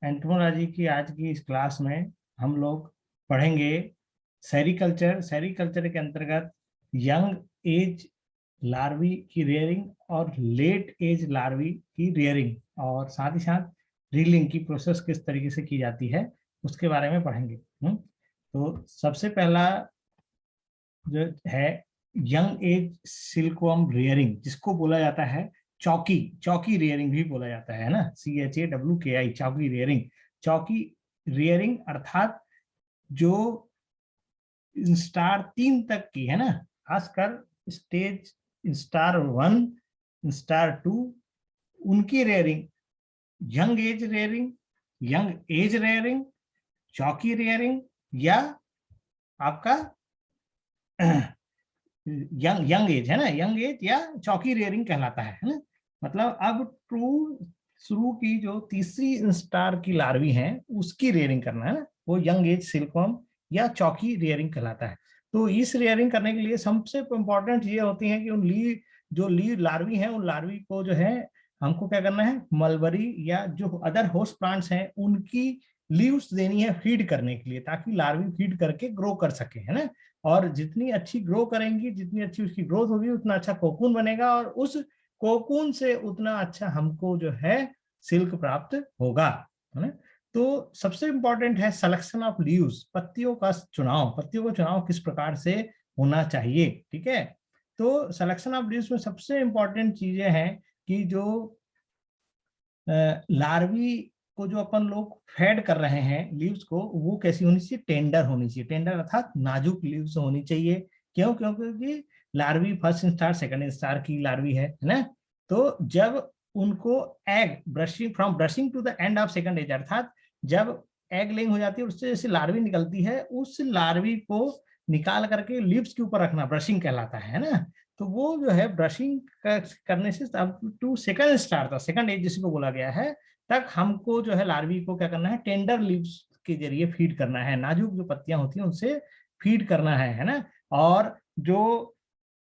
Entomology की आज की इस क्लास में हम लोग पढ़ेंगे सेरिकल्चर। सेरिकल्चर के अंतर्गत यंग एज लार्वी की रेयरिंग और लेट एज लार्वी की रेयरिंग, और साथ ही साथ रीलिंग की प्रोसेस किस तरीके से की जाती है उसके बारे में पढ़ेंगे। तो सबसे पहला जो है यंग एज सिल्कवर्म रेयरिंग, जिसको बोला जाता है चौकी। चौकी रेयरिंग भी बोला जाता है ना, CHAWKI, चौकी रेयरिंग। चौकी रेयरिंग अर्थात जो स्टार 3 तक की है ना, खासकर स्टेज स्टार 1, स्टार 2, उनकी rearing young age rearing, young age rearing, चौकी रेयरिंग, या आपका यंग यंग एज है ना, यंग एज या चौकी रेयरिंग कहलाता है ना। मतलब अब शुरू की जो तीसरी स्टार की लार्वी है उसकी रेयरिंग करना है ना, वो यंग एज सिल्कवर्म या चौकी रेयरिंग कहलाता है। तो इस रेयरिंग करने के लिए सबसे इंपॉर्टेंट ये होती है कि उन जो लार्वी हैं उन लार्वी को जो है हमको क्या करना है, मलबरी या जो अदर होस्ट प्लांट्स हैं उनकी लीव्स देनी है फीड करने के लिए, ताकि लार्वी फीड करके ग्रो कर सके, है ना। और जितनी अच्छी ग्रो करेंगी, जितनी अच्छी उसकी ग्रोथ होगी, उतना अच्छा कोकून बनेगा, और उस कोकून से उतना अच्छा हमको जो है सिल्क प्राप्त होगा, है ना। तो सबसे इंपॉर्टेंट है सिलेक्शन ऑफ लीव्स, पत्तियों का चुनाव। पत्तियों का चुनाव किस प्रकार से होना चाहिए, ठीक है। तो सिलेक्शन ऑफ लीव्स में सबसे इंपॉर्टेंट चीजें हैं कि जो लार्वी को जो अपन लोग फेड कर रहे हैं लीव्स को, वो कैसी होनी चाहिए, टेंडर होनी चाहिए। टेंडर अर्थात नाजुक लीव्स होनी चाहिए। क्यों? क्योंकि larvae first star second star की लार्वी है ना। तो जब उनको egg brushing to the end of second age, अर्थात जब एग लेइंग हो जाती है उससे जैसे लार्वी निकलती है, उस लार्वी को निकाल करके लीव्स के ऊपर रखना ब्रशिंग कहलाता है ना। तो वो जो है ब्रशिंग करने से अब टू सेकंड स्टार तक, सेकंड एज जिसको बोला गया है, तक हमको जो है लार्वी को क्या करना है, टेंडर लीव्स के जरिए फीड करना है, नाजुक जो पत्तियां होती हैं उनसे फीड करना है ना। और जो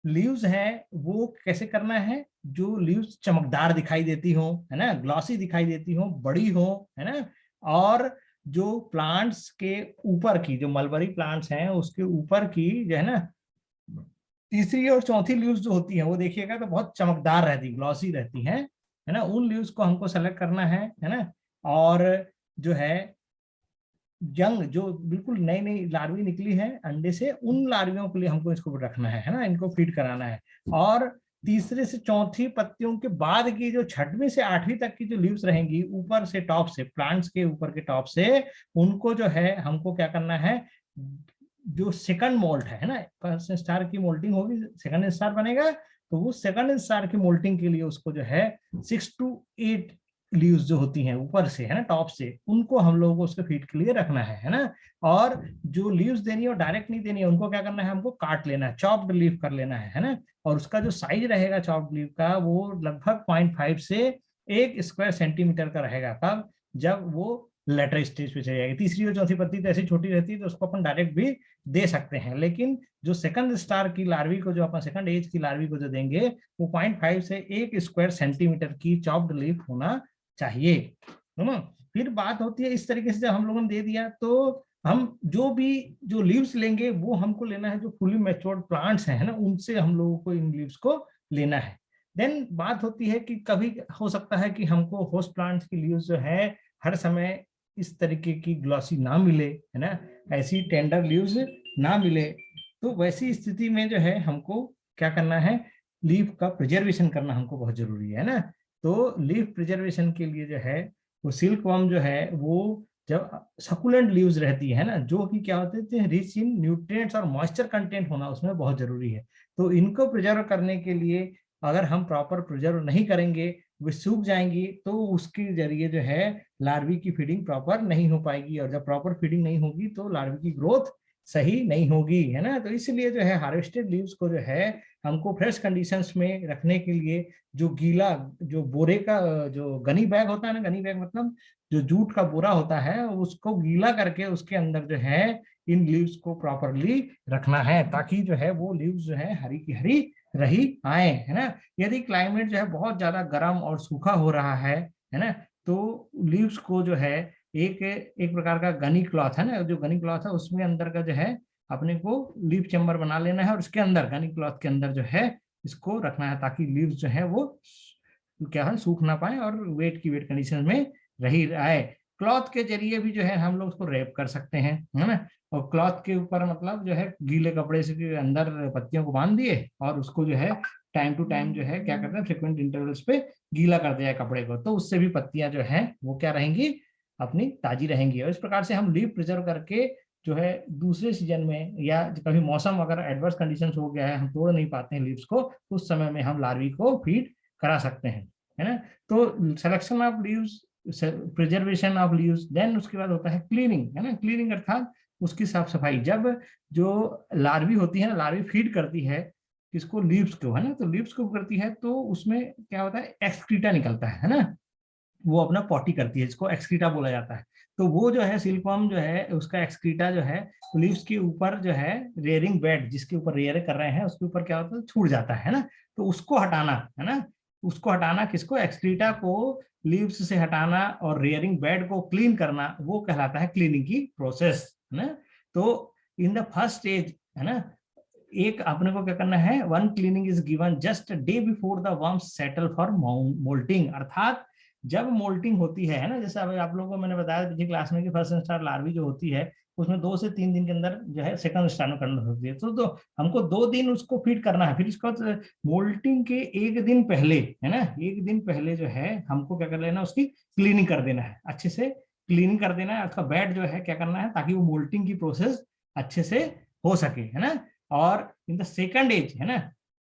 लीव्स हैं वो कैसे करना है, जो लीव्स चमकदार दिखाई देती हो, है ना, ग्लॉसी दिखाई देती हो, बड़ी हो, है ना। और जो प्लांट्स के ऊपर की, जो मलबरी प्लांट्स हैं उसके ऊपर की जो है ना तीसरी और चौथी लीव्स जो होती हैं वो देखिएगा तो बहुत चमकदार रहती, ग्लॉसी रहती हैं, है ना। उन लीव्स को हमको सेलेक्ट करना है ना। और जो है यंग जो बिल्कुल नई नई लार्वी निकली है अंडे से, उन लार्वियों के लिए हमको इसको रखना है ना, इनको फीड कराना है। और तीसरे से चौथी पत्तियों के बाद की जो छठवीं से आठवीं तक की जो लीव्स रहेंगी ऊपर से टॉप से, प्लांट्स के ऊपर के टॉप से, उनको जो है हमको क्या करना है, जो सेकंड मोल्ट है ना, फर्स्ट स्टार की मोल्टिंग होगी सेकंड स्टार बनेगा, तो वो सेकंड स्टार की मोल्टिंग के लिए उसको जो है 6 to 8 लीव्स जो होती हैं ऊपर से, है ना, टॉप से, उनको हम लोगों को उसके फीड के लिए रखना है ना। और जो लीव्स देनी है वो डायरेक्ट नहीं देनी है, उनको क्या करना है, हमको काट लेना है, चॉप्ड लीव कर लेना है ना। और उसका जो साइज रहेगा चॉप्ड लीव का, वो लगभग 0.5 से 1 स्क्वायर सेंटीमीटर का रहेगा। कब? जब वो लेटर स्टेज पे चली जाएगी। तीसरी और चौथी पत्ती तो ऐसी छोटी रहती है तो उसको अपन डायरेक्ट भी दे सकते हैं, लेकिन जो सेकंड स्टार की लार्वी को, जो अपन सेकंड एज की लार्वी को जो देंगे, वो 0.5 से 1 स्क्वायर सेंटीमीटर की चॉप्ड लीफ होना चाहिए, है ना। फिर बात होती है इस तरीके से, जब हम लोगों ने दे दिया तो हम जो भी जो लीव्स लेंगे वो हमको लेना है जो फुली मैच्योर्ड प्लांट्स हैं, है ना, उनसे हम लोगों को इन लीव्स को लेना है। देन बात होती है कि कभी हो सकता है कि हमको होस्ट प्लांट्स की लीव्स जो है हर समय इस तरीके की ग्लॉसी ना मिले, है ना, ऐसी टेंडर लीव्स ना मिले। तो वैसी स्थिति में जो है हमको क्या करना है, लीफ का प्रिजर्वेशन करना हमको बहुत जरूरी है ना। तो लीफ प्रिजर्वेशन के लिए जो है वो सिल्कवर्म जो है वो जब सकुलेंट लीव्स रहती है ना, जो कि क्या होते हैं, रिच इन न्यूट्रिएंट्स और मॉइस्चर कंटेंट होना उसमें बहुत जरूरी है। तो इनको प्रिजर्व करने के लिए अगर हम प्रॉपर प्रिजर्व नहीं करेंगे, वे सूख जाएंगी, तो उसके जरिए जो है लार्वी की फीडिंग प्रॉपर नहीं हो पाएगी, और जब प्रॉपर फीडिंग नहीं होगी तो लार्वी की ग्रोथ सही नहीं होगी, है ना। तो इसलिए जो है हार्वेस्टेड लीव्स को जो है हमको फ्रेश कंडीशंस में रखने के लिए, जो गीला, जो बोरे का जो गनी बैग होता है ना, गनी बैग मतलब जो जूट का बोरा होता है, उसको गीला करके उसके अंदर जो है इन लीव्स को प्रॉपरली रखना है, ताकि जो है वो लीव्स जो है हरी की हरी रही आए, है ना। यदि क्लाइमेट जो है बहुत ज्यादा गर्म और सूखा हो रहा है ना, तो लीव्स को जो है एक एक प्रकार का गनी क्लॉथ है ना, जो गनी क्लॉथ है उसमें अंदर का जो है अपने को लीफ चैम्बर बना लेना है, और उसके अंदर गनी क्लॉथ के अंदर जो है इसको रखना है, ताकि लीव्स जो है वो क्या है सूख ना पाए और वेट कंडीशन में रही आए। क्लॉथ के जरिए भी जो है हम लोग उसको रैप कर सकते हैं, है ना। और क्लॉथ के ऊपर मतलब जो है गीले कपड़े से के अंदर पत्तियों को बांध दिए, और उसको जो है टाइम टू टाइम जो है क्या करते हैं फ्रिक्वेंट इंटरवल्स पे गीला कर दिया है कपड़े को, तो उससे भी पत्तियां जो है वो क्या रहेंगी, अपनी ताजी रहेंगी। और इस प्रकार से हम लीव प्रिजर्व करके जो है दूसरे सीजन में, या कभी मौसम अगर एडवर्स कंडीशंस हो गया है, हम तोड़ नहीं पाते हैं लीव्स को, उस समय में हम लार्वी को फीड करा सकते हैं, है ना। तो selection of leaves, preservation of leaves, then उसके बाद होता है क्लीनिंग, है ना। क्लीनिंग अर्थात उसकी साफ सफाई। जब जो लार्वी होती है ना, लार्वी फीड करती है किसको, लीव्स को, है ना। तो लीव्स को करती है तो उसमें क्या होता है, एक्सक्रीटा निकलता है ना, वो अपना पॉटी करती है, इसको एक्सक्रीटा बोला जाता है। तो वो जो है सिल्कवर्म जो है उसका एक्सक्रीटा जो है लीव्स के ऊपर जो है रेयरिंग बेड जिसके ऊपर रेयर कर रहे हैं उसके ऊपर क्या होता है, छूट जाता है ना। तो उसको हटाना, है ना, उसको हटाना किसको, एक्सक्रीटा को लीव्स से हटाना और रेयरिंग बेड को क्लीन करना, वो कहलाता है क्लीनिंग की प्रोसेस, है ना। तो इन द फर्स्ट स्टेज, है ना, एक अपने को क्या करना है, one cleaning is given just day before the worms settle for moulting. अर्थात जब मोल्टिंग होती है ना, जैसे अभी आप लोगों को मैंने बताया पिछली क्लास में कि फर्स्ट स्टार लार्वी जो होती है उसमें 2 से 3 दिन के अंदर जो है सेकंड स्टार में कन्वर्ट होती है। तो हमको 2 दिन उसको फीड करना है। फिर इसको मोल्टिंग के 1 दिन पहले, है ना, 1 दिन पहले जो है हमको क्या कर लेना, उसकी क्लीनिंग कर देना है, अच्छे से क्लीनिंग कर देना है। उसका बेड जो है क्या करना है, ताकि वो मोल्टिंग की प्रोसेस अच्छे से हो सके, है ना। और इन द सेकंड एज, है ना,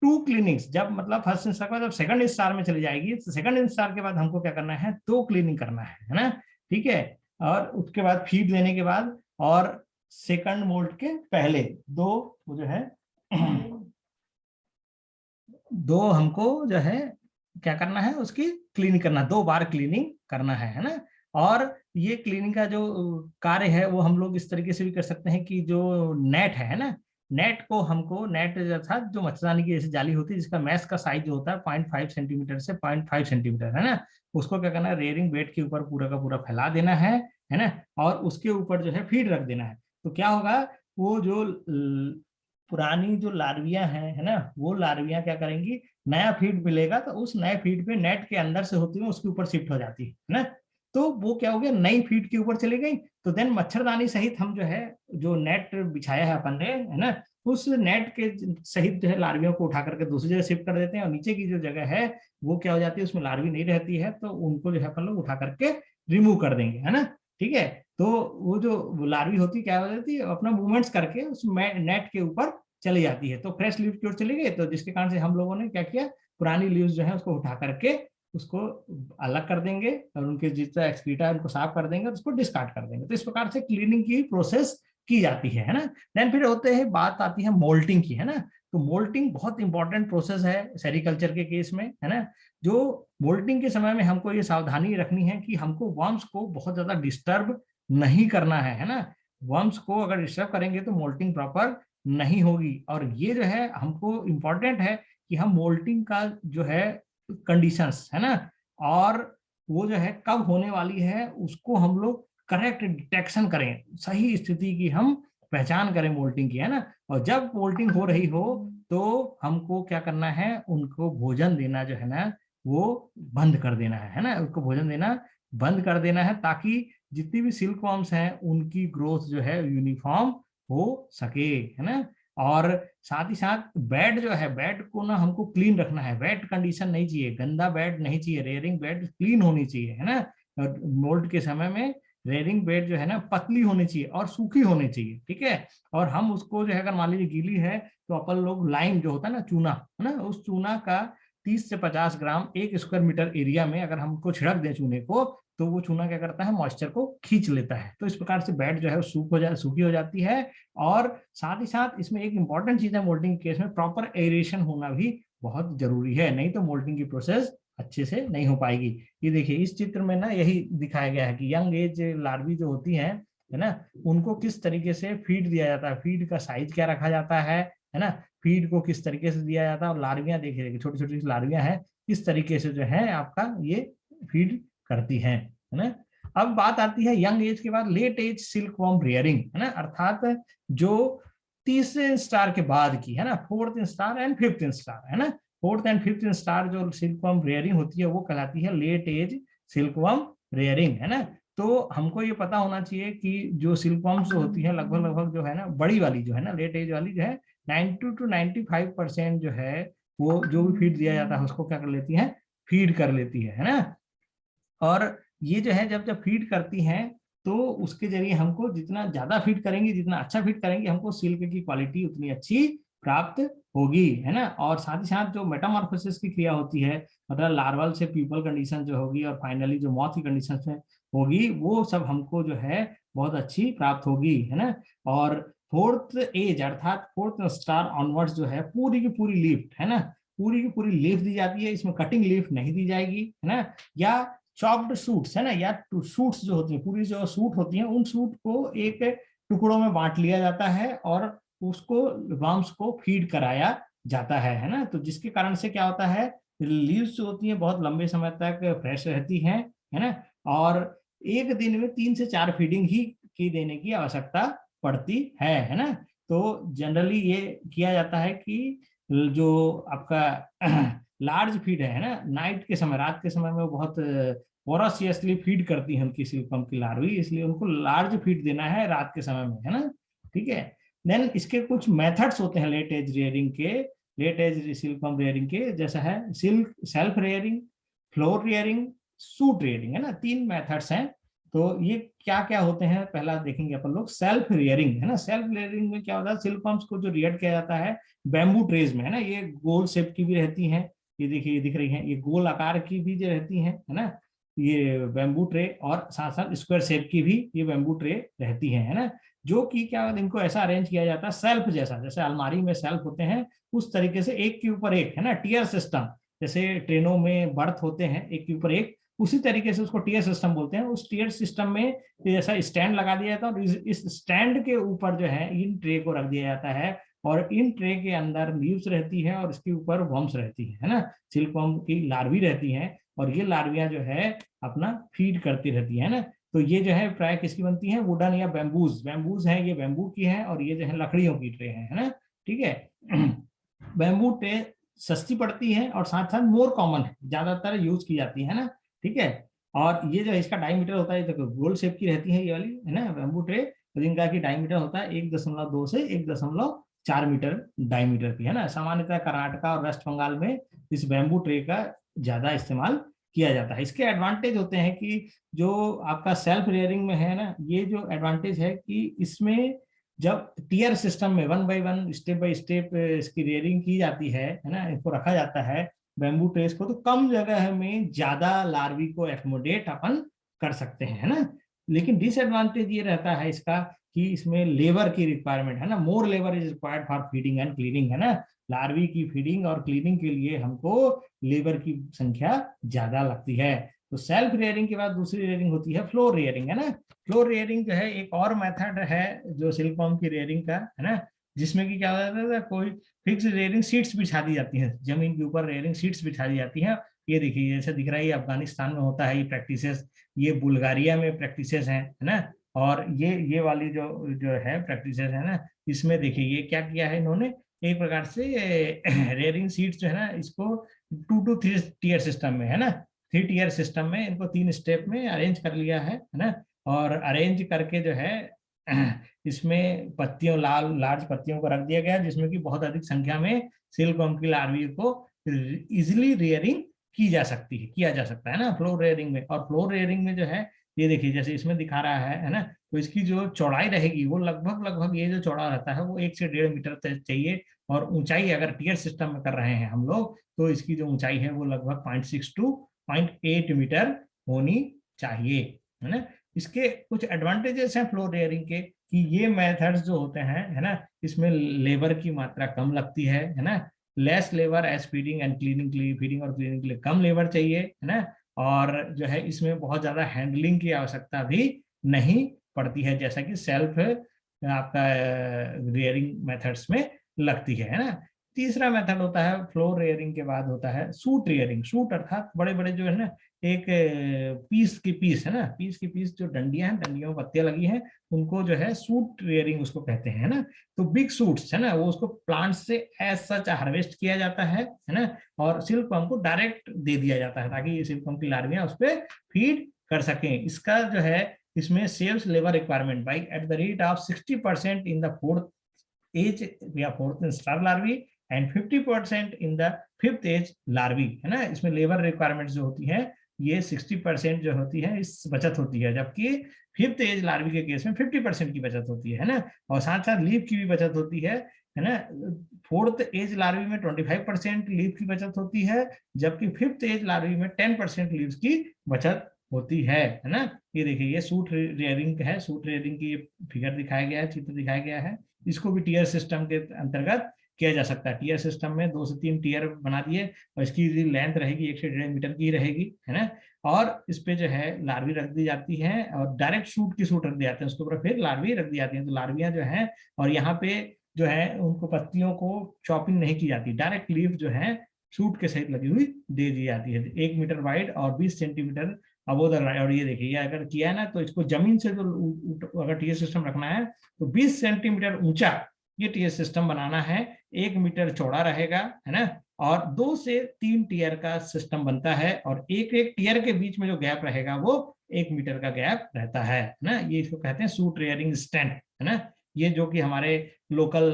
2 क्लीनिंग्स, जब मतलब फर्स्ट स्टार का जब सेकंड स्टार में चली जाएगी, तो सेकंड स्टार के बाद हमको क्या करना है, 2 क्लीनिंग करना है ना, ठीक है। और उसके बाद फीड देने के बाद और सेकंड मोल्ट के पहले दो, वो जो है दो हमको जो है क्या करना है, उसकी क्लीनिंग करना, 2 बार क्लीनिंग करना है ना। और ये क्लीनिंग का जो कार्य है वो हम लोग इस तरीके से भी कर सकते हैं कि जो नेट है ना, नेट को हमको, नेट अर्थात जो मच्छरदानी की जैसे जाली होती है जिसका मैश का साइज जो होता है 0.5 सेंटीमीटर से 0.5 सेंटीमीटर, है ना, उसको क्या करना है, रेयरिंग बेड के ऊपर पूरा का पूरा फैला देना है ना। और उसके ऊपर जो है फीड रख देना है। तो क्या होगा, वो जो पुरानी जो लार्वियां हैं, है ना, वो लार्वियां क्या करेंगी, नया फीड मिलेगा तो उस नए फीड पे नेट के अंदर से होती हुई उसके ऊपर शिफ्ट हो जाती है ना। तो वो क्या हो गया, नई फीड के ऊपर चली गई। तो देन मच्छरदानी सहित हम जो है, जो नेट बिछाया है अपन ने, है ना, उस नेट के सहित जो है लार्वियों को उठा करके दूसरी जगह शिफ्ट कर देते हैं, और नीचे की जो जगह है वो क्या हो जाती है, उसमें लार्वी नहीं रहती है, तो उनको जो है अपन लोग उठा करके रिमूव कर देंगे, है ना, ठीक है। तो वो जो लार्वी होती क्या हो जाती है, अपना मूवमेंट्स करके उस नेट के ऊपर चली जाती है, तो फ्रेश लीव की ओर चली गई। तो जिसके कारण से हम लोगों ने क्या किया, पुरानी लीव्स जो है उसको उठा करके उसको अलग कर देंगे, और उनके जितना एक्सक्रीटा है उनको साफ कर देंगे और उसको डिस्कार्ड कर देंगे। तो इस प्रकार से क्लीनिंग की प्रोसेस की जाती है ना। देन फिर होते हैं, बात आती है मोल्टिंग की, है ना। तो मोल्टिंग बहुत इंपॉर्टेंट प्रोसेस है सेरिकल्चर के केस में, है ना। जो मोल्टिंग के समय में हमको ये सावधानी रखनी है कि हमको वर्म्स को बहुत ज्यादा डिस्टर्ब नहीं करना है ना। वर्म्स को अगर डिस्टर्ब करेंगे तो मोल्टिंग प्रॉपर नहीं होगी। और ये जो है हमको इम्पोर्टेंट है कि हम मोल्टिंग का जो है कंडीशंस, है ना, और वो जो है कब होने वाली है उसको हम लोग करेक्ट डिटेक्शन करें, सही स्थिति की हम पहचान करें मोल्टिंग की, है ना। और जब मोल्टिंग हो रही हो तो हमको क्या करना है, उनको भोजन देना जो है ना वो बंद कर देना है ना, उसको भोजन देना बंद कर देना है, ताकि जितनी भी सिल्क वर्म्स हैं उनकी ग्रोथ जो है यूनिफॉर्म हो सके, है ना। और साथ ही साथ बेड जो है, बेड को ना हमको क्लीन रखना है, वेट कंडीशन नहीं चाहिए, गंदा बेड नहीं चाहिए, रेयरिंग बेड क्लीन होनी चाहिए, है ना। मोल्ड के समय में रेयरिंग बेड जो है ना पतली होनी चाहिए और सूखी होनी चाहिए, ठीक है। और हम उसको जो है अगर मान लीजिए गीली है तो अपन लोग लाइम जो होता है ना, चूना, है ना, उस चूना का 30 से 50 ग्राम 1 स्क्वायर मीटर एरिया में अगर हमको छिड़क दें चूने को, तो वो चूना क्या करता है, मॉइस्चर को खींच लेता है। तो इस प्रकार से बेड जो है सूखी हो जाती है। और साथ ही साथ इसमें एक इंपॉर्टेंट चीज है मोल्टिंग के केस में, प्रॉपर एरेशन होना भी बहुत जरूरी है, नहीं तो मोल्टिंग की प्रोसेस अच्छे से नहीं हो पाएगी। ये देखिए इस चित्र में ना यही दिखाया गया है कि यंग एज लार्वी जो होती हैं, है ना, उनको किस तरीके से फीड दिया जाता है, फीड का साइज क्या रखा जाता है ना, फीड को किस तरीके से दिया जाता है। और लार्वियां देखिए, छोटी छोटी लार्वियां हैं, किस तरीके से जो है आपका ये फीड करती हैं, है ना। अब बात आती है यंग एज के बाद लेट एज सिल्कवॉर्म रेयरिंग, है ना, अर्थात जो तीसरे स्टार के बाद की, है ना, fourth star and fifth star, है ना, फोर्थ एंड फिफ्थ स्टार जो सिल्कवॉर्म रेयरिंग होती है वो कहलाती है लेट एज सिल्कवॉर्म रेयरिंग, है ना। तो हमको ये पता होना चाहिए कि जो सिल्कवॉर्म्स जो होती है लगभग लगभग जो है ना, बड़ी वाली जो है ना, लेट एज वाली जो है 90 to 95% जो है वो जो भी फीड दिया जाता है उसको क्या कर लेती है, फीड कर लेती है ना। और ये जो है जब जब फीड करती हैं तो उसके जरिए हमको जितना ज्यादा फीड करेंगे, जितना अच्छा फीड करेंगे, हमको सिल्क की क्वालिटी उतनी अच्छी प्राप्त होगी, है ना। और साथ ही साथ जो मेटामॉर्फोसिस की क्रिया होती है, मतलब लार्वल से प्यूपल कंडीशन जो होगी और फाइनली जो मॉथ की कंडीशन में होगी, वो सब हमको जो है बहुत अच्छी प्राप्त होगी, है ना। और फोर्थ एज अर्थात फोर्थ स्टार ऑनवर्ड्स जो है पूरी की पूरी लीफ, है ना, पूरी की पूरी लीफ दी जाती है, इसमें कटिंग लीफ नहीं दी जाएगी, है ना, या चॉप्ड सूट्स, है ना, या सूट्स जो होती है, पूरी जो सूट होती हैं उन सूट को एक टुकड़ों में बांट लिया जाता है और उसको वर्म्स को फीड कराया जाता है ना। तो जिसके कारण से क्या होता है, लीव्स जो होती हैं बहुत लंबे समय तक फ्रेश रहती हैं, है ना। और एक दिन में 3 से 4 फीडिंग ही की देने की आवश्यकता पड़ती है ना। तो जनरली ये किया जाता है कि जो आपका लार्ज फीड है ना, नाइट के समय, रात के समय में बहुत वोरासियसली फीड करती है उनकी सिल्कवर्म की लार्वी, इसलिए उनको लार्ज फीड देना है रात के समय में, है ना, ठीक है। देन इसके कुछ मेथड्स होते हैं लेट एज रेयरिंग के, लेट एज सिल्कवर्म रेयरिंग के, जैसा है silk self rearing, floor rearing, suit rearing, है ना, 3 मेथड्स हैं। तो ये क्या क्या होते हैं पहला देखेंगे अपन लोग, सेल्फ रेयरिंग, है ना। सेल्फ रेयरिंग में क्या होता है, सिल्कवर्म्स को जो रियर किया जाता है बैम्बू ट्रेज में, है ना, ये गोल शेप की भी रहती हैं, ये देखिए ये दिख रही है, ये गोल आकार की भी जो रहती है ना, ये बैम्बू ट्रे, और साथ साथ स्क्वायर शेप की भी ये बैम्बू ट्रे रहती है ना। जो कि क्या इनको ऐसा अरेंज किया जाता है सेल्फ जैसा, जैसे अलमारी में सेल्फ होते हैं उस तरीके से एक के ऊपर एक, है ना, टियर सिस्टम, जैसे ट्रेनों में बर्थ होते हैं एक के ऊपर एक, उसी तरीके से उसको टियर सिस्टम बोलते हैं। उस टियर सिस्टम में जैसा स्टैंड लगा दिया जाता है और इस स्टैंड के ऊपर जो है इन ट्रे को रख दिया जाता है, और इन ट्रे के अंदर लीव्स रहती है और इसके ऊपर वर्म्स रहती है ना, सिल्कवर्म की लार्वी रहती हैं, और ये लार्वियां जो है अपना फीड करती रहती है ना। तो ये जो है प्राय किसकी बनती है, वुडन या बैम्बूज, बैम्बूज है, ये बैम्बू की है, और ये जो है लकड़ियों की ट्रे है ना, ठीक है। बैम्बू ट्रे सस्ती पड़ती है और साथ साथ मोर कॉमन है, ज्यादातर यूज की जाती है ना, ठीक है। और ये जो इसका डायमीटर होता है, देखो गोल शेप की रहती है ये वाली, है ना, बैम्बू ट्रे, तो इनका की डायमीटर होता है 1.2 से 1.4 मीटर डायमीटर की, है ना। सामान्यतः कर्नाटक और वेस्ट बंगाल में इस बैम्बू ट्रे का ज्यादा इस्तेमाल किया जाता है। इसके एडवांटेज होते हैं कि जो आपका सेल्फ रेयरिंग में है ना, ये जो एडवांटेज है कि इसमें जब टियर सिस्टम में 1 बाय 1 स्टेप बाय स्टेप इसकी रेयरिंग की जाती है ना, इसको रखा जाता है बैम्बू ट्रेस को, तो कम जगह में ज्यादा लार्वी को एकोमोडेट अपन कर सकते हैं, है ना। लेकिन डिसएडवांटेज ये रहता है इसका कि इसमें लेबर की रिक्वायरमेंट है ना, more labour is required for feeding and cleaning, है ना। लार्वी की फीडिंग और क्लीनिंग के लिए हमको लेबर की संख्या ज्यादा लगती है। तो सेल्फ रेयरिंग के बाद दूसरी रेयरिंग होती है फ्लोर रेयरिंग, है ना। फ्लोर रेयरिंग जो है एक और मेथड है जो सिल्कवर्म की रेयरिंग का, है ना, जिसमें कि क्या होता है, कोई फिक्स रेयरिंग सीट्स बिछा दी जाती है, जमीन के ऊपर रेयरिंग सीट्स बिछा दी जाती है। ये देखिए जैसे दिख रहा है, ये अफगानिस्तान में होता है ये प्रैक्टिसेस, ये बुल्गारिया में प्रैक्टिसेस है ना। और ये वाली जो जो है प्रैक्टिसेस है ना, इसमें देखिए ये क्या किया है इन्होंने, एक प्रकार से रेयरिंग सीट्स जो है ना, इसको 2 to 3 टीयर सिस्टम में, है ना, 3 टीयर सिस्टम में इनको 3 स्टेप में अरेंज कर लिया है ना। और अरेंज करके जो है इसमें पत्तियों, लार्ज पत्तियों को रख दिया गया, जिसमें कि बहुत अधिक संख्या में सिल्कवर्म की लार्वी को इजिली रेयरिंग की जा सकती है, किया जा सकता है ना फ्लोर रेयरिंग में। और फ्लोर रेयरिंग में जो है ये देखिए जैसे इसमें दिखा रहा है ना, तो इसकी जो चौड़ाई रहेगी वो लगभग लगभग ये जो चौड़ा रहता है वो 1 से 1.5 मीटर तक चाहिए, और ऊंचाई अगर टियर सिस्टम में कर रहे हैं हम लोग तो इसकी जो ऊंचाई है वो लगभग 0.6 to 0.8 मीटर होनी चाहिए, है ना। इसके कुछ एडवांटेजेस हैं फ्लोर रेयरिंग के कि ये मेथड्स जो होते हैं, है ना, इसमें लेबर की मात्रा कम लगती है ना, less labour as feeding and cleaning के लिए, फीडिंग और क्लीनिंग के लिए कम लेबर चाहिए, है ना। और जो है इसमें बहुत ज्यादा हैंडलिंग की आवश्यकता भी नहीं पड़ती है, जैसा कि सेल्फ आपका रेयरिंग मेथड्स में लगती है ना। तीसरा मेथड होता है फ्लोर रेयरिंग के बाद होता है सूट रेयरिंग। सूट अर्थात बड़े बड़े जो है ना, एक पीस की पीस है ना, पीस की पीस जो डंडियां हैं, डंडियों में पत्तियां लगी हैं, उनको जो है सूट रेयरिंग उसको कहते हैं ना। तो बिग सूट्स है ना, वो उसको प्लांट से एज सच हार्वेस्ट किया जाता है ना, और सिल्क वर्म को डायरेक्ट दे दिया जाता है ताकि सिल्क वर्म की लार्वियां उस पर फीड कर सकें। इसका जो है इसमें cells labour requirement by at the rate of 60% in the fourth age या fourth star larvae and 50% in the fifth age larvae है ना। इसमें लेबर रिक्वायरमेंट जो होती है ये 60% जो होती है इस बचत होती है, जबकि फिफ्थ एज लार्वी के केस में 50% की बचत होती है ना। और साथ साथ लीव की भी बचत होती है ना। फोर्थ एज लार्वी में 25% लीव की बचत होती है, जबकि फिफ्थ एज लार्वी में 10% लीव की बचत होती है ना। ये देखिए ये सूट रेयरिंग है, सूट रेयरिंग की फिगर दिखाया गया है, चित्र दिखाया गया है। इसको भी टीयर सिस्टम के अंतर्गत किया जा सकता है। टीयर सिस्टम में 2 से 3 टीयर बना दिए और इसकी लेंथ रहेगी 1 से 1.5 मीटर की रहेगी है ना। और इस पे जो है लार्वी रख दी जाती है और डायरेक्ट सूट की सूट रख दी जाती है, उसके ऊपर फिर लार्वी रख दी जाती है। तो लार्वियां जो है, और यहाँ पे जो है उनको पत्तियों को चॉपिंग नहीं की जाती, डायरेक्ट लीफ जो है सूट के सहित लगी हुई दे दी जाती है। 1 मीटर वाइड और 20 सेंटीमीटर अबोव द ग्राउंड। और ये देखिए ये अगर किया है ना तो इसको जमीन से जो अगर टीयर सिस्टम रखना है तो 20 सेंटीमीटर ऊंचा ये टीयर सिस्टम बनाना है, 1 मीटर चौड़ा रहेगा है ना। और 2 से 3 टीयर का सिस्टम बनता है और एक एक टीयर के बीच में जो गैप रहेगा वो 1 मीटर का गैप रहता है ना। ये इसको कहते हैं सूट रेयरिंग स्टैंड है ना। ये जो कि हमारे लोकल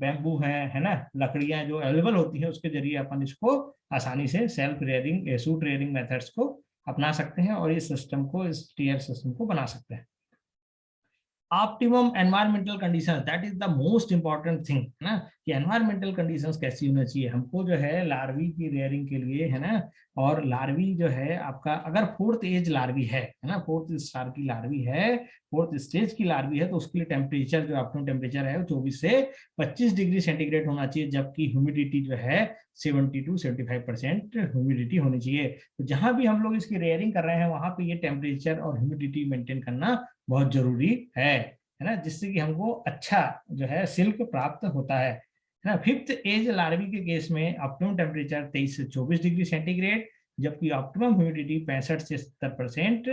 बैम्बू है ना, लकड़ियां जो अवेलेबल होती हैं उसके जरिए अपन इसको आसानी से self rearing suit rearing methods को अपना सकते हैं और इस सिस्टम को, इस टीयर सिस्टम को बना सकते हैं। Optimum environmental condition, that is the most important thing है ना, कि एनवायरमेंटल कंडीशंस कैसी होनी चाहिए हमको जो है लार्वी की रेयरिंग के लिए है ना। और लार्वी जो है आपका अगर फोर्थ एज लार्वी है ना, फोर्थ स्टार की लार्वी है, फोर्थ स्टेज की लार्वी है, तो उसके लिए टेम्परेचर जो ऑप्टिमम टेम्परेचर है वो 24 से 25 डिग्री सेंटीग्रेड होना चाहिए, जबकि ह्यूमिडिटी जो है 70 to 75% ह्यूमिडिटी होनी चाहिए। तो जहां भी हम लोग इसकी रेयरिंग कर रहे हैं वहां पे ये टेम्परेचर और ह्यूमिडिटी मेंटेन करना बहुत जरूरी है ना, जिससे कि हमको अच्छा जो है सिल्क प्राप्त होता है ना। फिफ्थ एज लार्वी के केस में ऑप्टिमम टेम्परेचर 23 से 24 डिग्री सेंटीग्रेड, जबकि ऑप्टिमम ह्यूमिडिटी 65 से 70%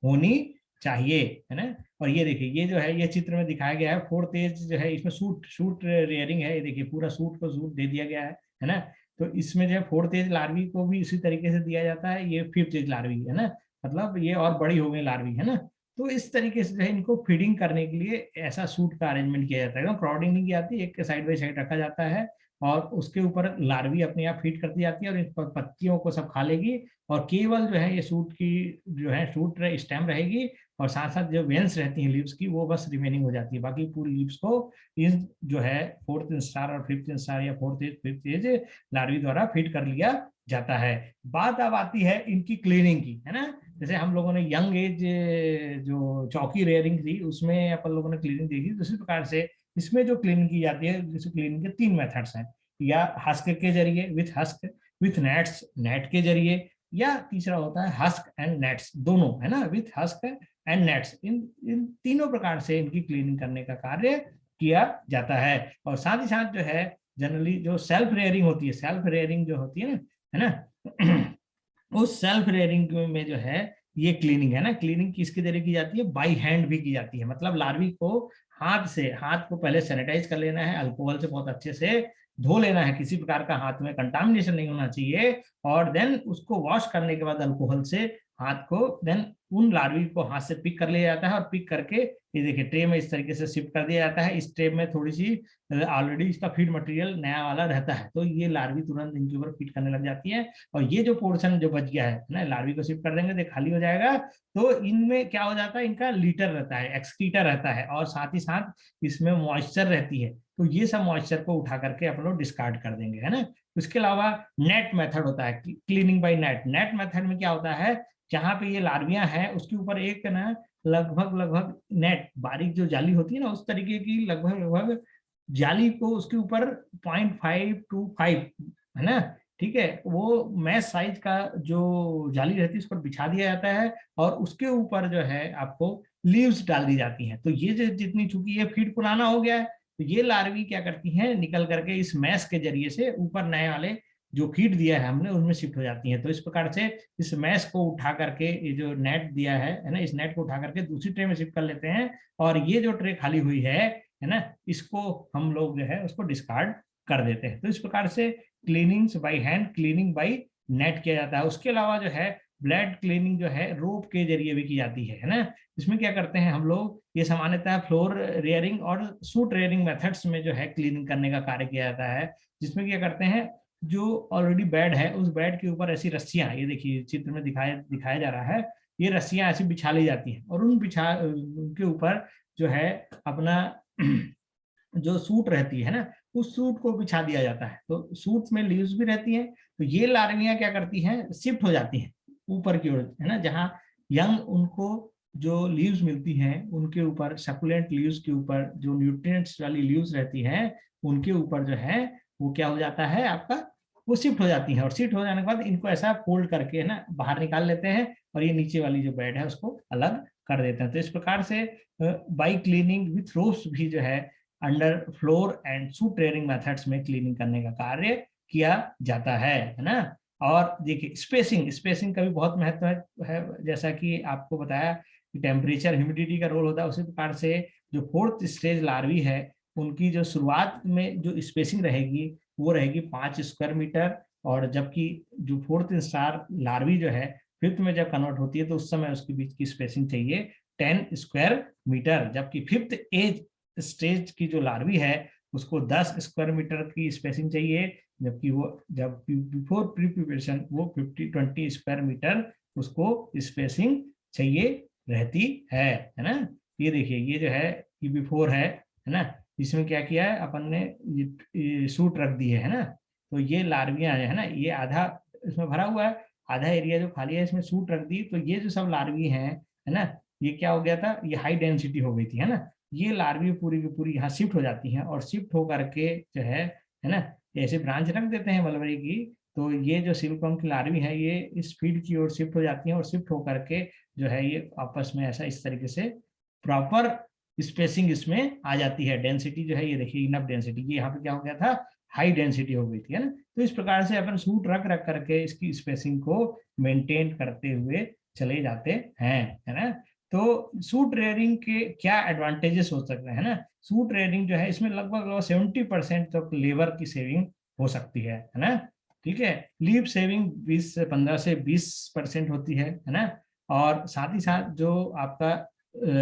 होनी चाहिए है ना। और ये देखिए ये जो है ये चित्र में दिखाया गया है फोर्थ एज जो है, इसमें सूट सूट रेयरिंग है। ये देखिए पूरा सूट को सूट दे दिया गया है ना। तो इसमें जो है फोर्थ एज लार्वी को भी इसी तरीके से दिया जाता है, ये फिफ्थ एज लार्वी है ना, मतलब ये और बड़ी हो गई लार्वी है ना। तो इस तरीके से जो है इनको फीडिंग करने के लिए ऐसा सूट का अरेंजमेंट किया जाता है, एकदम क्राउडिंग नहीं की जाती, एक के साइड बाई साइड रखा जाता है और उसके ऊपर लार्वी अपने आप फीड करती जाती है और इन पत्तियों को सब खा लेगी और केवल जो है ये सूट की जो है सूट स्टेम रहेगी और साथ साथ जो वेंस रहती हैं लीव्स की वो बस रिमेनिंग हो जाती है, बाकी पूरी लीव्स को इन जो है फोर्थ स्टार और फिफ्थ स्टार या fourth age fifth age larvae द्वारा फीड कर लिया जाता है। बात अब आती है इनकी क्लीनिंग की है ना। जैसे हम लोगों ने यंग एज जो चौकी रेयरिंग थी उसमें अपन लोगों ने क्लीनिंग देखी, उसी प्रकार से इसमें जो क्लीनिंग की जाती है, जैसे क्लीनिंग के 3 मेथड्स हैं, या हस्क के जरिए with husk, with nets net के जरिए, या तीसरा होता है हस्क एंड नेट्स दोनों है ना, विथ हस्क एंड नेट्स। इन इन तीनों प्रकार से इनकी क्लीनिंग करने का कार्य किया जाता है। और साथ ही साथ जो है जनरली जो सेल्फ रेयरिंग होती है, सेल्फ रेयरिंग जो होती है ना उस सेल्फ रेयरिंग में जो है ये क्लीनिंग है ना, क्लीनिंग किसके जरिए की जाती है, बाई हैंड भी की जाती है। मतलब लार्वी को हाथ को पहले सैनिटाइज कर लेना है, अल्कोहल से बहुत अच्छे से धो लेना है, किसी प्रकार का हाथ में कंटामिनेशन नहीं होना चाहिए। और देन उसको वॉश करने के बाद अल्कोहल से हाथ को देन उन लार्वी को हाथ से पिक कर लिया जाता है और पिक करके ये देखिए ट्रे में इस तरीके से शिफ्ट कर दिया जाता है। इस ट्रे में थोड़ी सी ऑलरेडी इसका फीड मटेरियल नया वाला रहता है, तो ये लार्वी तुरंत इनके ऊपर फीड करने लग जाती है। और ये जो पोर्शन जो बच गया है ना, लार्वी को शिफ्ट कर देंगे तो खाली हो जाएगा। तो इनमें क्या हो जाता है, इनका लीटर रहता है, एक्सक्रीटर रहता है और साथ ही साथ इसमें मॉइस्चर रहती है। तो ये सब मॉइस्चर को उठा करके अपन लोग डिस्कार्ड कर देंगे है ना। उसके अलावा नेट मेथड होता है, cleaning by net. Net method में क्या होता है, जहां पे ये लार्वियां हैं उसके ऊपर एक ना लगभग नेट बारीक जो जाली होती है ना, उस तरीके की लगभग जाली को उसके ऊपर 0.5 to 5 है ना, ठीक है, वो मैच साइज का जो जाली रहती है उस पर बिछा दिया जाता है और उसके ऊपर जो है आपको लीव्स डाल दी जाती हैं। तो ये जो जितनी, चूंकि ये फीड पुराना हो गया है तो ये लार्वी क्या करती हैं, निकल करके इस मैश के जरिए से ऊपर नए वाले जो फीड दिया है हमने उसमें शिफ्ट हो जाती हैं। तो इस प्रकार से इस मैश को उठा करके, ये जो नेट दिया है ना, इस नेट को उठा करके दूसरी ट्रे में शिफ्ट कर लेते हैं, और ये जो ट्रे खाली हुई है ना, इसको हम लोग जो है उसको डिस्कार्ड कर देते हैं। तो इस प्रकार से cleaning by hand, cleaning by net किया जाता है। उसके अलावा जो है ब्लेड क्लीनिंग जो है रोप के जरिए भी की जाती है ना। इसमें क्या करते हैं हम लोग, ये सामान्यतः फ्लोर रेयरिंग और सूट रेयरिंग मेथड्स में जो है क्लीनिंग करने का कार्य किया जाता है, जिसमें क्या करते हैं, जो ऑलरेडी बेड है उस बेड के ऊपर ऐसी रस्सियां, ये देखिए चित्र में दिखाया दिखाया जा रहा है, ये रस्सियां ऐसी बिछा ली जाती हैं, और उनके ऊपर जो है अपना जो सूट रहती है ना, उस सूट को बिछा दिया जाता है। तो सूट में लीव्स भी रहती हैं। तो ये लार्वियां क्या करती हैं, शिफ्ट हो जाती हैं ऊपर की ओर, है ना, जहां यंग उनको जो लीव्स मिलती हैं उनके ऊपर, सकुलेंट लीव्स के ऊपर जो न्यूट्रिएंट्स वाली लीव्स रहती हैं उनके ऊपर जो है वो क्या हो जाता है आपका, वो शिफ्ट हो जाती हैं। और शिफ्ट हो जाने के बाद इनको ऐसा फोल्ड करके, है ना, बाहर निकाल लेते हैं, और ये नीचे वाली जो बेड है उसको अलग कर देते हैं। तो इस प्रकार से बाई क्लीनिंग विथ रोप्स भी जो है under floor and suit rearing methods में क्लीनिंग करने का कार्य किया जाता है ना। और देखिए स्पेसिंग का भी बहुत महत्व है, जैसा कि आपको बताया कि टेम्परेचर ह्यूमिडिटी का रोल होता है, उसी प्रकार से जो फोर्थ स्टेज लार्वी है उनकी जो शुरुआत में जो स्पेसिंग रहेगी वो रहेगी 5 स्क्वायर मीटर, और जबकि जो फोर्थ स्टार लार्वी जो है फिफ्थ में जब कन्वर्ट होती है तो उस समय उसके बीच की स्पेसिंग चाहिए 10 स्क्वायर मीटर, जबकि फिफ्थ एज स्टेज की जो लार्वी है उसको 10 स्क्वायर मीटर की स्पेसिंग चाहिए, जबकि वो जब बिफोर प्रीप्यूपेशन वो 20 स्क्वायर मीटर उसको स्पेसिंग चाहिए रहती है ना। ये देखिए ये जो है ये बिफोर है ना, इसमें क्या किया है अपन ने, ये सूट रख दी है ना। तो ये लार्वियां है ना, ये आधा इसमें भरा हुआ है, आधा एरिया जो खाली है इसमें सूट रख दी, तो ये जो सब लार्वी हैं है ना, ये क्या हो गया था, ये हाई डेंसिटी हो गई थी, है ना। ये लार्वी पूरी की पूरी यहाँ शिफ्ट हो जाती हैं, और शिफ्ट होकर के जो है ना, ऐसे ब्रांच रख देते हैं मलबरी की। तो ये जो सिल्कवर्म की लार्वी है ये इस फीड की ओर शिफ्ट हो जाती हैं, और शिफ्ट होकर के जो है ये आपस में ऐसा इस तरीके से प्रॉपर स्पेसिंग इसमें आ जाती है। डेंसिटी जो है ये देखिए इनफ डेंसिटी, ये यहाँ पे क्या हो गया था, हाई डेंसिटी हो गई थी, है ना। तो इस प्रकार से अपन सूट रख रख करके इसकी स्पेसिंग को मेंटेन करते हुए चले जाते हैं, है ना। तो सूट रेयरिंग के क्या एडवांटेजेस हो सकते हैं ना, सूट रेयरिंग जो है इसमें लगभग 70% तक लेबर की सेविंग हो सकती है ना। ठीक है, लीव सेविंग 15 से 20% होती है ना। और साथ ही साथ जो आपका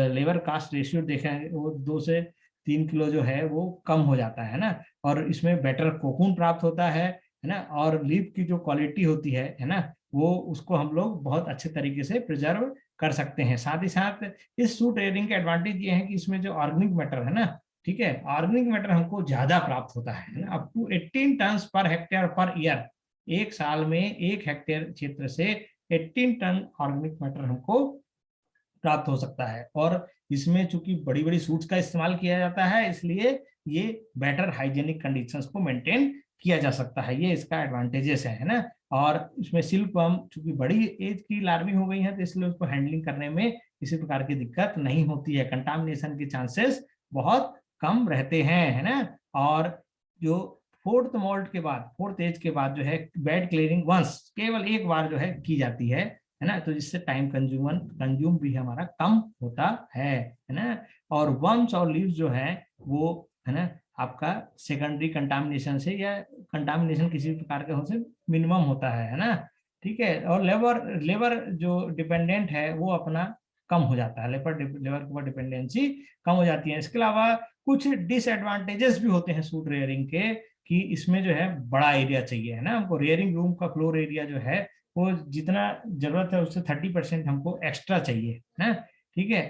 लेबर कास्ट रेशियो देखा है वो 2 से 3 किलो जो है वो कम हो जाता है ना। और इसमें बेटर कोकून प्राप्त होता है ना। और लीव की जो क्वालिटी होती है ना, वो उसको हम लोग बहुत अच्छे तरीके से प्रिजर्व कर सकते हैं। साथ ही साथ इस सूट रेयरिंग का एडवांटेज ये है कि इसमें जो ऑर्गेनिक मैटर है ना, ठीक है, ऑर्गेनिक मैटर हमको ज्यादा प्राप्त होता है ना, up to 18 ton per hectare per year. एक साल में 1 हेक्टेयर क्षेत्र से 18 टन ऑर्गेनिक मैटर हमको प्राप्त हो सकता है। और इसमें चूंकि बड़ी बड़ी सूट्स का इस्तेमाल किया जाता है इसलिए ये बेटर हाइजेनिक कंडीशंस को मेंटेन किया जा सकता है, ये इसका एडवांटेजेस है ना। और इसमें सिल्क वर्म चूंकि बड़ी एज की लार्वी हो गई है तो इसलिए उसको हैंडलिंग करने में किसी प्रकार की दिक्कत नहीं होती है, कंटामिनेशन के चांसेस बहुत कम रहते हैं, है ना। और जो फोर्थ एज के बाद जो है बेड क्लीनिंग वंस केवल एक बार जो है की जाती है ना। तो जिससे टाइम कंज्यूम भी हमारा कम होता है ना। और वर्म्स और लीव्स जो है वो है ना आपका सेकेंडरी कंटामिनेशन से या कंटामिनेशन किसी प्रकार के से मिनिमम होता है ना। ठीक है, और लेबर लेबर जो डिपेंडेंट है वो अपना कम हो जाता है, लेबर लेबर के ऊपर डिपेंडेंसी कम हो जाती है। इसके अलावा कुछ डिसएडवांटेजेस भी होते हैं सूट रेयरिंग के, कि इसमें जो है बड़ा एरिया चाहिए, है ना हमको। रेयरिंग रूम का फ्लोर एरिया जो है वो जितना जरूरत है उससे 30% हमको एक्स्ट्रा चाहिए ना। ठीक है।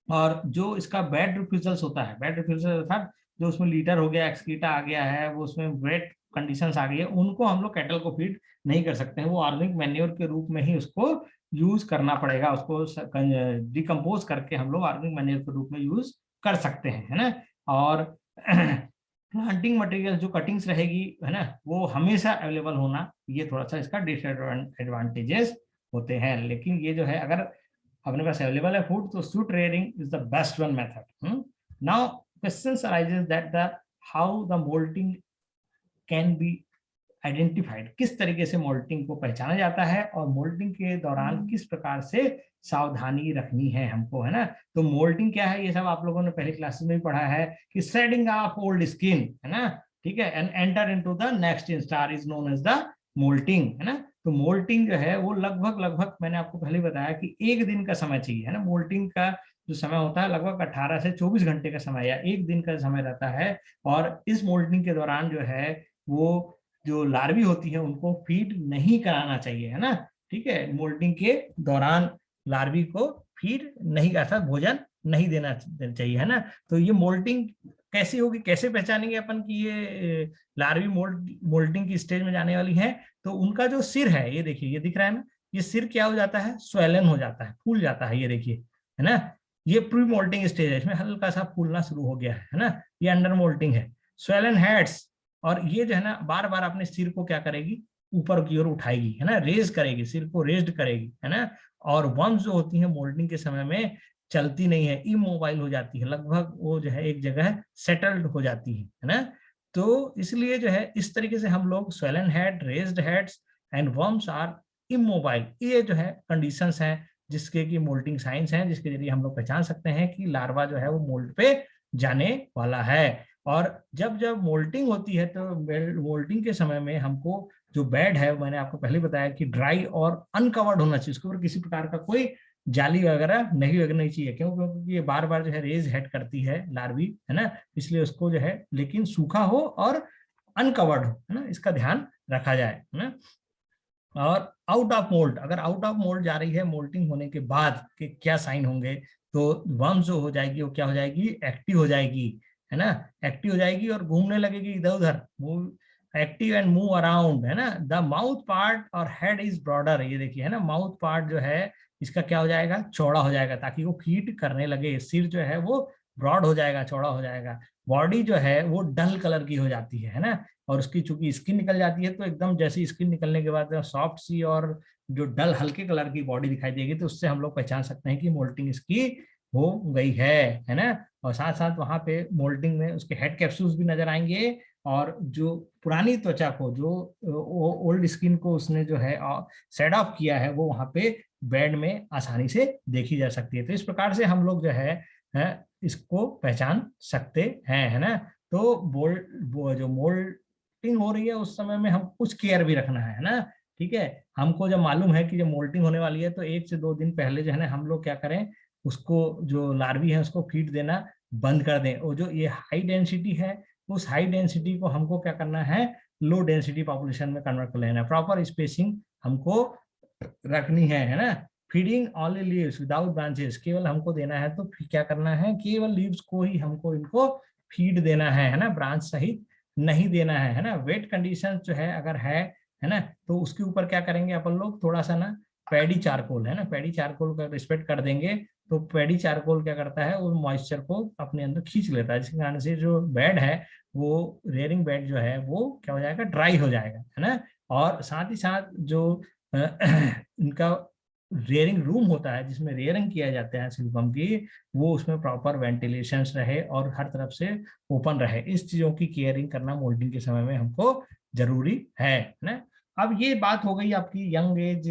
और जो इसका बेड रिफ्यूजल्स होता है, बेड रिफ्यूजल अर्थात जो उसमें लीटर हो गया, एक्सक्रीटा आ गया है, वो उसमें वेट कंडीशंस आ गई है, उनको हम लोग कैटल को फीड नहीं कर सकते हैं। वो ऑर्गेनिक मैन्योर के रूप में ही उसको यूज करना पड़ेगा, उसको डिकम्पोज करके हम लोग ऑर्गेनिक मैन्योर के रूप में यूज कर सकते हैं, है ना। और प्लांटिंग मटेरियल जो कटिंग्स रहेगी है ना, वो हमेशा अवेलेबल होना, ये थोड़ा सा इसका डिसएडवांटेजेस होते हैं। लेकिन ये जो है अगर अपने पास अवेलेबल है फूड तो suit rearing is the best one method. Now question arises that the how the molting can be identified, किस तरीके से मोल्टिंग को पहचाना जाता है और मोल्टिंग के दौरान किस प्रकार से सावधानी रखनी है हमको, है ना। तो मोल्टिंग क्या है, ये सब आप लोगों ने पहले क्लासेस में भी पढ़ा है कि शेडिंग ऑफ ओल्ड स्किन, है ना, ठीक है, and enter into the next star is known as the moulting, है ना। तो मोल्टिंग जो है वो लगभग लगभग मैंने आपको पहले बताया कि एक दिन का समय चाहिए, है ना। मोल्टिंग का जो समय होता है लगभग 18 से 24 घंटे का समय या एक दिन का समय रहता है। और इस मोल्टिंग के दौरान जो है वो जो लार्वी होती है उनको फीड नहीं कराना चाहिए, है ना, ठीक है। मोल्टिंग के दौरान लार्वी को फीड नहीं, अर्थात भोजन नहीं देना चाहिए, है ना। तो ये मोल्टिंग कैसी होगी, कैसे पहचानेंगे अपन कि ये लार्वी मोल्टिंग की स्टेज में जाने वाली है। तो उनका जो सिर है, ये देखिए, ये दिख रहा है ना, ये सिर क्या हो जाता है, स्वेलन हो जाता है, फूल जाता है, ये देखिए, है ना। ये प्री मोल्टिंग स्टेज है, इसमें हल्का सा फूलना शुरू हो गया है ना। ये अंडर मोल्टिंग है। स्वेलन हेड्स, और ये जो है ना बार बार अपने सिर को क्या करेगी, ऊपर की ओर उठाएगी, है ना, रेज करेगी, सिर को रेज्ड करेगी, है ना। और वर्म्स जो होती है मोल्टिंग के समय में चलती नहीं है, इमोबाइल हो जाती है, लगभग वो जो है एक जगह सेटल्ड हो जाती है ना। तो इसलिए जो है इस तरीके से हम लोग swollen head, raised heads and worms are immobile, ये जो है कंडीशंस हैं जिसके की मोल्टिंग साइंस हैं, जिसके जरिए हम लोग पहचान सकते हैं कि लार्वा जो है वो मोल्ड पे जाने वाला है। और जब जब मोल्टिंग होती है तो मोल्टिंग के समय में हमको जो बेड है, मैंने आपको पहले बताया कि ड्राई और अनकवर्ड होना चाहिए, उसके ऊपर किसी प्रकार का कोई जाली वगैरह नहीं लगनी चाहिए। क्यों? क्योंकि ये बार बार जो है रेज हेड करती है लार्वी, है ना, इसलिए उसको जो है लेकिन सूखा हो और अनकवर्ड हो, है ना, इसका ध्यान रखा जाए, है ना। और आउट ऑफ मोल्ड, अगर आउट ऑफ मोल्ड जा रही है मोल्टिंग होने के बाद के क्या साइन होंगे, तो वर्म्स जो हो जाएगी वो क्या हो जाएगी, एक्टिव हो जाएगी, है ना, एक्टिव हो जाएगी और घूमने लगेगी इधर उधर, move active and move around, है ना। द माउथ पार्ट और हेड इज ब्रॉडर, ये देखिए, है ना, माउथ पार्ट जो है इसका क्या हो जाएगा, चौड़ा हो जाएगा, ताकि वो फीड करने लगे। सिर जो है वो ब्रॉड हो जाएगा, चौड़ा हो जाएगा। बॉडी जो है वो डल कलर की हो जाती है ना। और उसकी चूंकि स्किन निकल जाती है तो एकदम जैसे स्किन निकलने के बाद सॉफ्ट सी और जो डल हल्के कलर की बॉडी दिखाई देगी, तो उससे हम लोग पहचान सकते हैं कि मोल्टिंग इसकी हो गई है ना। और साथ साथ वहां पे मोल्टिंग में उसके हेड कैप्सूल्स भी नजर आएंगे, और जो पुरानी त्वचा को, जो ओल्ड स्किन को उसने जो है सेड ऑफ किया है, वो वहां पे बेड में आसानी से देखी जा सकती है। तो इस प्रकार से हम लोग जो है इसको पहचान सकते हैं, है ना। तो जो मोल्टिंग हो रही है उस समय में हम कुछ केयर भी रखना है ना, ठीक है। हमको जब मालूम है कि जब मोल्टिंग होने वाली है तो 1 से 2 दिन पहले जो है ना हम लोग क्या करें, उसको जो लार्वी है उसको फीड देना बंद कर दें। और जो ये हाई डेंसिटी है, उस हाई डेंसिटी को हमको क्या करना है, लो डेंसिटी पॉपुलेशन में कन्वर्ट कर लेना है। प्रॉपर स्पेसिंग हमको रखनी है ना। Feeding only leaves without branches, केवल हमको देना है तो क्या करना है, केवल लीव्स को ही हमको इनको फीड देना है ना, ब्रांच सहित नहीं देना है ना। वेट कंडीशन जो है अगर है ना, तो उसके ऊपर क्या करेंगे अपन लोग, थोड़ा सा ना पैडी चारकोल, है ना, पैडी चारकोल का रिस्पेक्ट कर देंगे। तो पैडी चारकोल क्या करता है, वो मॉइस्चर को अपने अंदर खींच लेता है, जिसके कारण से जो बेड है वो रेयरिंग बेड जो है वो क्या हो जाएगा, ड्राई हो जाएगा, है ना। और साथ ही साथ जो इनका रेयरिंग रूम होता है जिसमें रेयरिंग किया जाता है सिल्कवर्म की, वो उसमें प्रॉपर वेंटिलेशन रहे और हर तरफ से ओपन रहे। इस चीजों की केयरिंग करना मोल्टिंग के समय में हमको जरूरी है ना। अब ये बात हो गई आपकी young age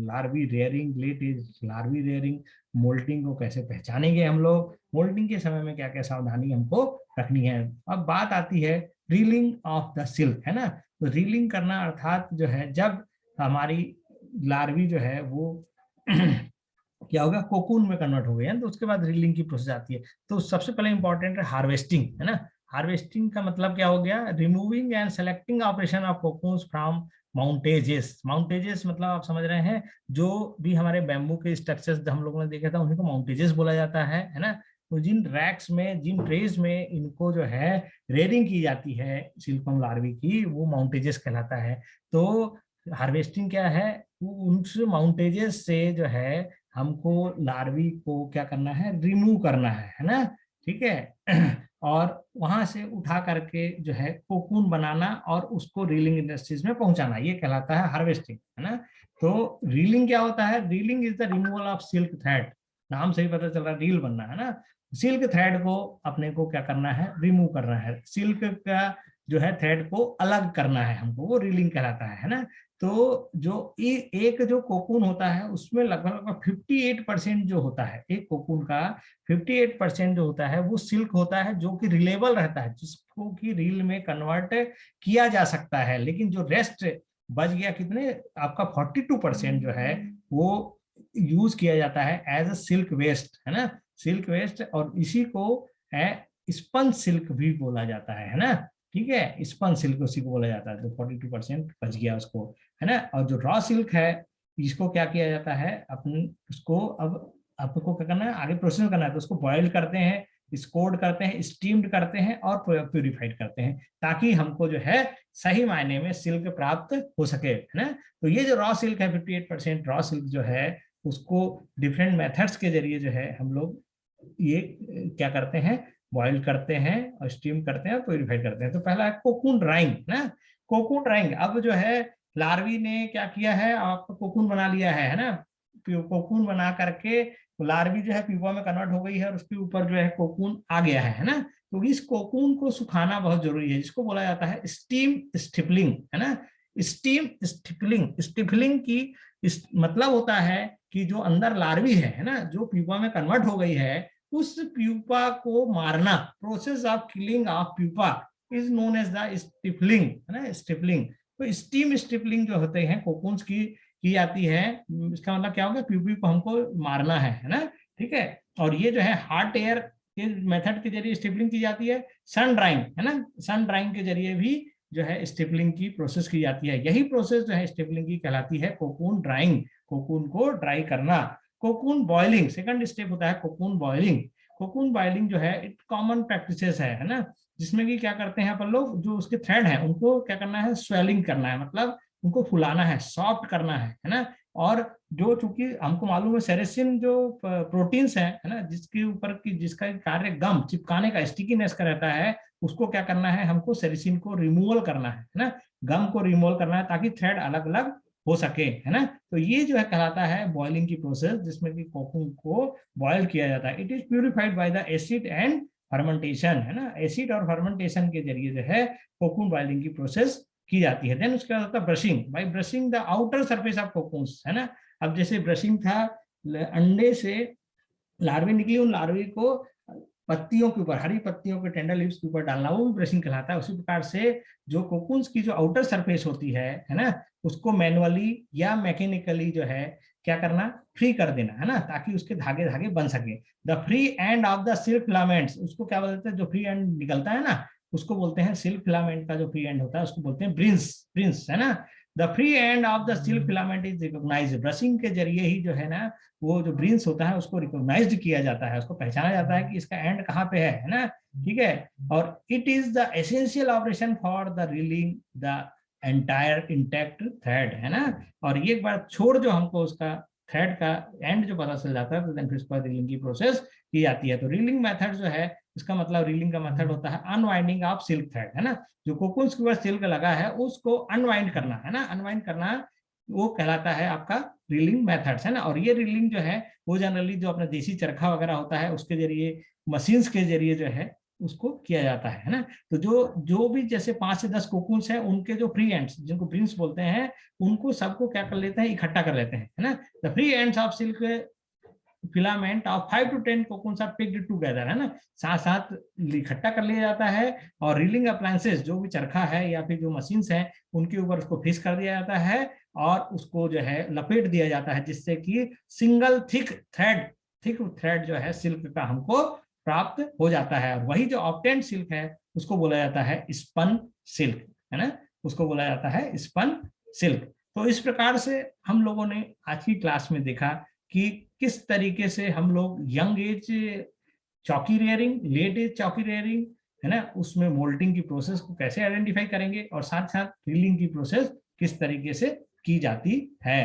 larvae rearing, late age larvae rearing. Moulting को कैसे पहचानेंगे हम लोग, मोल्टिंग के समय में क्या क्या सावधानी हमको रखनी है। अब बात आती है रीलिंग ऑफ द सिल्क, है ना। तो रीलिंग करना अर्थात जो है जब हमारी लार्वी जो है वो क्या होगा, कोकून में कन्वर्ट हो गए हैं, तो उसके बाद रीलिंग की प्रोसेस आती है। तो सबसे पहले इंपॉर्टेंट है हार्वेस्टिंग, है ना। हार्वेस्टिंग का मतलब क्या हो गया, removing and selecting operation of cocoons from mountages. Mountages मतलब आप समझ रहे हैं, जो भी हमारे बैम्बू के स्ट्रक्चर्स हम लोगों ने देखा था उन्हीं को माउंटेजेस बोला जाता है ना। तो जिन रैक्स में, जिन ट्रेज में इनको जो है रेयरिंग की जाती है सिल्कवर्म लार्वी की, वो माउंटेजेस कहलाता है। तो हार्वेस्टिंग क्या है, उस माउंटेजेस से जो है हमको लार्वी को क्या करना है, रिमूव करना है ना, ठीक है। और वहां से उठा करके जो है कोकून बनाना और उसको रीलिंग इंडस्ट्रीज में पहुंचाना, ये कहलाता है हार्वेस्टिंग, है ना। तो रीलिंग क्या होता है, reeling is the removal of silk thread, नाम से ही पता चल रहा है रील बनना, है ना। सिल्क थ्रेड को अपने को क्या करना है, रिमूव करना है, सिल्क का जो है थ्रेड को अलग करना है हमको, वो रीलिंग कहलाता है ना। तो जो एक जो कोकून होता है उसमें लगभग लगभग 58% जो होता है, एक कोकून का 58% जो होता है वो सिल्क होता है, जो कि रिलेबल रहता है, जिसको कि रील में कन्वर्ट किया जा सकता है। लेकिन जो रेस्ट बच गया कितने आपका 42% जो है वो यूज किया जाता है एज अ सिल्क वेस्ट, है ना, सिल्क वेस्ट। और इसी को है स्पन सिल्क भी बोला जाता है ना, ठीक है, स्पन सिल्क उसी को बोला जाता है, जो 42% बच गया उसको, है ना। और जो रॉ सिल्क है इसको क्या किया जाता है, अपन उसको अब आपको क्या करना है, आगे प्रोसेस करना है, तो उसको बॉइल करते हैं, स्कोर्ड करते हैं, स्टीम्ड करते हैं और प्यूरिफाइड करते हैं, ताकि हमको जो है सही मायने में सिल्क प्राप्त हो सके, है ना। तो ये जो रॉ सिल्क है 58% रॉ सिल्क जो है उसको डिफरेंट मेथड्स के जरिए जो है हम लोग ये क्या करते हैं, बॉइल करते हैं और स्टीम करते हैं और प्यूरिफाइड करते हैं। तो पहला है कोकून ड्राइंग ना, कोकून ड्राइंग। अब जो है लार्वी ने क्या किया है, आपका कोकून बना लिया है ना, कोकून बना करके लार्वी जो है प्यूपा में कन्वर्ट हो गई है और उसके ऊपर जो है कोकून आ गया है ना। तो इस कोकून को सुखाना बहुत जरूरी है, जिसको बोला जाता है स्टीम स्टिपलिंग, है ना। स्टीम स्टिपलिंग, स्टिपलिंग की मतलब होता है कि जो अंदर लार्वी है ना, जो प्यूपा में कन्वर्ट हो गई है, उस प्यूपा को मारना, process of killing of pupa is known as the stifling, है ना, स्टिपलिंग। तो स्टीम स्टिपलिंग जो होते हैं कोकून्स की जाती है, इसका मतलब क्या होगा, प्यूपी को हमको मारना है ना, ठीक है। और ये जो है हॉट एयर के मेथड के जरिए स्टिपलिंग की जाती है, सन ड्राइंग, है ना, सन ड्राइंग के जरिए भी जो है स्टिपलिंग की प्रोसेस की जाती है। यही प्रोसेस जो है स्टिपलिंग की कहलाती है कोकून ड्राइंग, कोकून को ड्राई करना। कोकून बॉइलिंग सेकंड स्टेप होता है, कोकून बॉइलिंग। कोकून बॉइलिंग जो है इट कॉमन प्रैक्टिसेस है ना, जिसमें कि क्या करते हैं अपन लोग, जो उसके थ्रेड है उनको क्या करना है, स्वेलिंग करना है, मतलब उनको फुलाना है, सॉफ्ट करना है ना। और जो चूंकि हमको मालूम है सेरेसिन जो प्रोटीन्स है ना, जिसके ऊपर की जिसका कार्य गम चिपकाने का, स्टिकीनेस का रहता है, उसको क्या करना है, हमको सेरेसिन को रिमूवल करना है ना, गम को रिमूवल करना है, ताकि थ्रेड अलग अलग हो सके, है ना। तो ये जो है कहलाता है बॉइलिंग की प्रोसेस, जिसमें कि कोकून को बॉयल किया जाता है। It is purified by the acid and fermentation, है ना, एसिड और फर्मेंटेशन के जरिए जो है कोकून बॉइलिंग की प्रोसेस की जाती है। देन उसके बाद होता है brushing, by brushing the outer surface of cocoons, है ना। अब जैसे ब्रशिंग था, अंडे से लार्वी निकली, उन लार्वी को पत्तियों के ऊपर, हरी पत्तियों के टेंडर लीव्स के ऊपर डालना, वो भी ब्रशिंग कहलाता है। उसी प्रकार से जो कोकून्स की जो आउटर सरफेस होती है ना, उसको मैनुअली या मैकेनिकली जो है क्या करना, फ्री कर देना, है ना, ताकि उसके धागे धागे बन सके। The free end of the silk filaments, उसको क्या बोलते हैं, जो फ्री एंड निकलता है ना, उसको बोलते हैं सिल्क फिलामेंट का जो फ्री एंड होता है उसको बोलते हैं ब्रिंस, ब्रिंस, है ना। The free end of the silk filament is recognise, brushing के जरिए ही जो है ना वो जो ब्रिंस होता है उसको रिकॉग्नाइज्ड किया जाता है, उसको पहचाना जाता है कि इसका एंड कहाँ पे है ना, ठीक है। और it is the essential operation for the reeling the entire intact thread, है ना। और ये एक बार छोड़ जो हमको उसका थ्रेड का एंड जो पता चल जाता है, तो देन फिर उसके बाद रीलिंग की प्रोसेस की जाती है। तो रीलिंग मेथड जो है, इसका मतलब रीलिंग का मेथड होता है अनवाइंडिंग ऑफ सिल्क थ्रेड, है ना, जो कोकून्स के ऊपर सिल्क लगा है उसको अनवाइंड करना, है ना, अनवाइंड करना, वो कहलाता है आपका रीलिंग मेथड्स, है ना। और ये रीलिंग जो है वो जनरली जो अपना देसी चरखा वगैरह होता है उसके जरिए, मशीन्स के जरिए जो है उसको किया जाता है ना। तो जो जो भी जैसे 5 से 10 कोकून्स हैं, उनके जो फ्री एंड्स जिनको ब्रिंस बोलते हैं, उनको सबको क्या कर लेते हैं, इकट्ठा कर लेते हैं, है ना। The free ends of silk filament of 5 to 10 cocoons are picked together, है ना, साथ साथ इकट्ठा कर लिया जाता है। और रीलिंग अप्लायंसेस जो भी चरखा है या फिर जो मशीन्स हैं उनके ऊपर उसको फिक्स कर दिया जाता है और उसको जो है लपेट दिया जाता है, जिससे कि सिंगल थिक थ्रेड जो है सिल्क का हमको प्राप्त हो जाता है। और वही जो ऑब्टेन्ड सिल्क है उसको बोला जाता है स्पन सिल्क, है ना, उसको बोला जाता है स्पन सिल्क। तो इस प्रकार से हम लोगों ने आज की क्लास में देखा कि किस तरीके से हम लोग यंग एज चौकी रेयरिंग, लेट एज चौकी रेयरिंग, है ना, उसमें मोल्टिंग की प्रोसेस को कैसे आइडेंटिफाई करेंगे और साथ साथ रीलिंग की प्रोसेस किस तरीके से की जाती है।